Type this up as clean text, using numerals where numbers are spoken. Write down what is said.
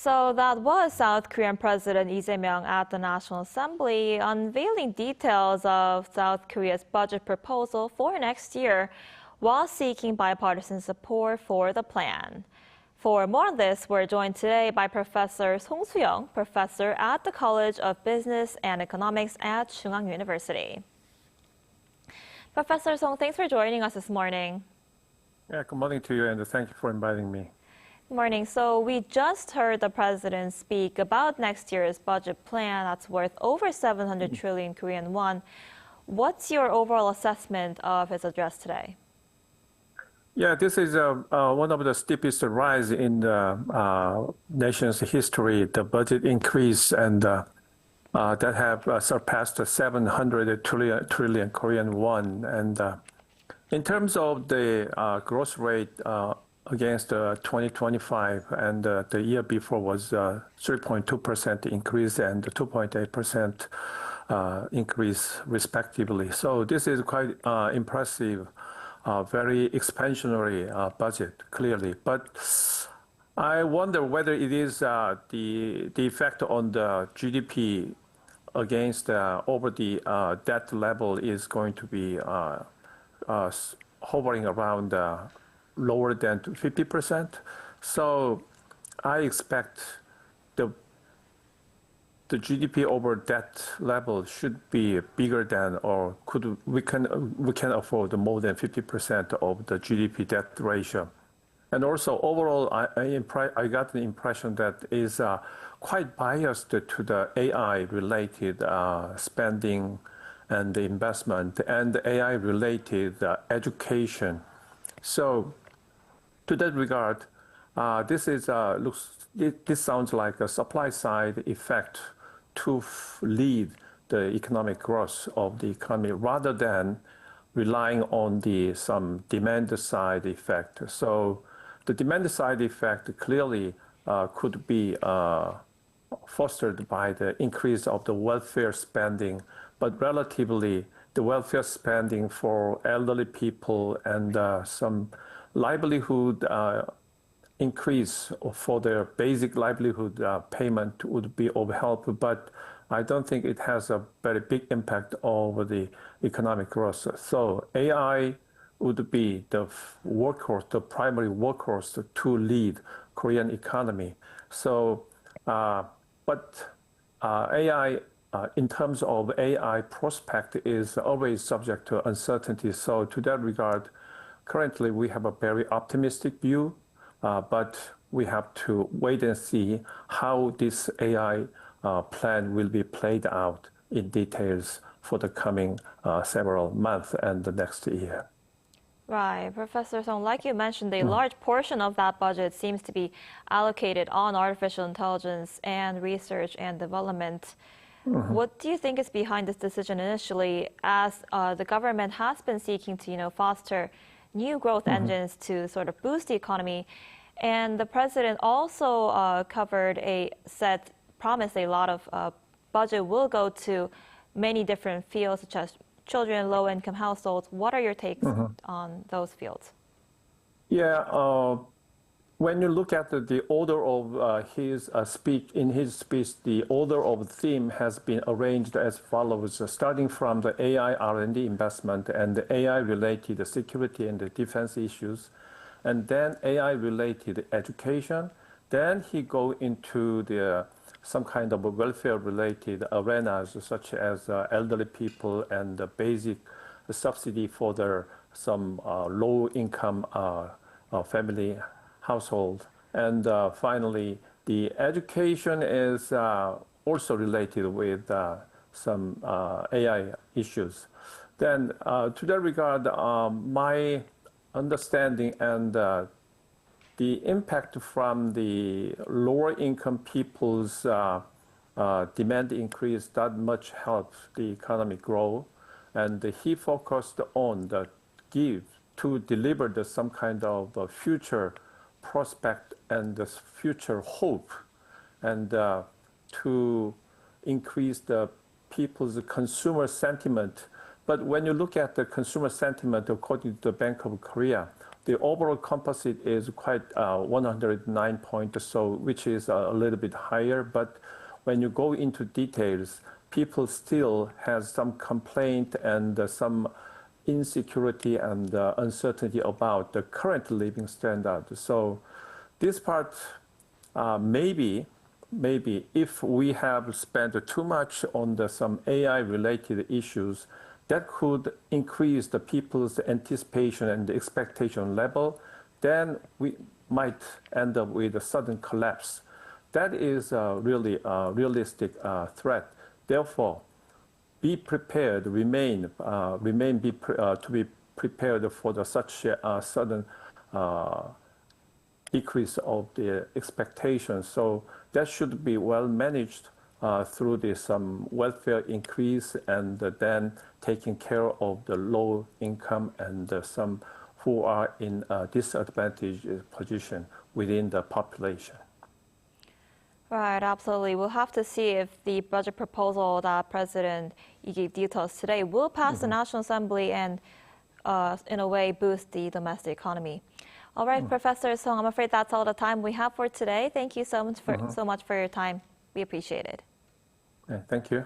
So that was South Korean President Lee Jae-myung at the National Assembly unveiling details of South Korea's budget proposal for next year while seeking bipartisan support for the plan. For more on this, we're joined today by Professor Song Soo-young, professor at the College of Business and Economics at Chung-Ang University. Professor Song, thanks for joining us this morning. Yeah, good morning to you, and thank you for inviting me. Good morning. So we just heard the president speak about next year's budget plan that's worth over 700 trillion Korean won. What's your overall assessment of his address today? Yeah, this is one of the steepest rise in the nation's history, the budget increase, and that have surpassed 700 trillion Korean won. And in terms of the growth rate against 2025, and the year before was 3.2% increase and 2.8% increase respectively. So this is quite impressive, very expansionary budget, clearly. But I wonder whether it is the effect on the GDP against over the debt level is going to be hovering around lower than 50%. So I expect the GDP over debt level should be bigger than, or we can afford more than 50% of the GDP debt ratio. And also overall, I got the impression that is quite biased to the AI related spending and the investment and AI related education. So to that regard, this sounds like a supply side effect to lead the economic growth of the economy rather than relying on some demand side effect. So the demand side effect clearly could be fostered by the increase of the welfare spending, but relatively the welfare spending for elderly people and some livelihood increase for their basic livelihood payment would be of help, but I don't think it has a very big impact over the economic growth. So AI would be the workhorse, the primary workhorse to lead Korean economy. So, but AI, in terms of AI prospect, is always subject to uncertainty. So to that regard, currently, we have a very optimistic view, but we have to wait and see how this AI plan will be played out in details for the coming several months and the next year. Right. Professor Song, like you mentioned, a large portion of that budget seems to be allocated on artificial intelligence and research and development. What do you think is behind this decision initially, as the government has been seeking to, foster new growth engines to sort of boost the economy? And the president also promised a lot of budget will go to many different fields, such as children, low-income households. What are your takes on those fields? Yeah, when you look at the order of his speech, the order of theme has been arranged as follows, starting from the AI R&D investment and the AI-related security and the defense issues, and then AI-related education. Then he go into some kind of welfare-related arenas, such as elderly people and the basic subsidy for some low-income family household. And finally, the education is also related with some AI issues. Then to that regard, my understanding and the impact from the lower income people's demand increase that much helps the economy grow. And he focused on to deliver some kind of future prospect and the future hope, and to increase the people's consumer sentiment. But when you look at the consumer sentiment, according to the Bank of Korea, the overall composite is quite 109 points, so which is a little bit higher. But when you go into details, people still have some complaint and some insecurity and uncertainty about the current living standard. So this part, maybe if we have spent too much on some AI-related issues, that could increase the people's anticipation and the expectation level, then we might end up with a sudden collapse. That is really a realistic threat. Therefore, be prepared, to be prepared for such a sudden decrease of the expectations. So that should be well managed through this welfare increase and then taking care of the low income and some who are in a disadvantaged position within the population. Right, absolutely. We'll have to see if the budget proposal that President Lee gave details today will pass the National Assembly and, in a way, boost the domestic economy. All right, Professor Song, I'm afraid that's all the time we have for today. Thank you so much for your time. We appreciate it. Yeah, thank you.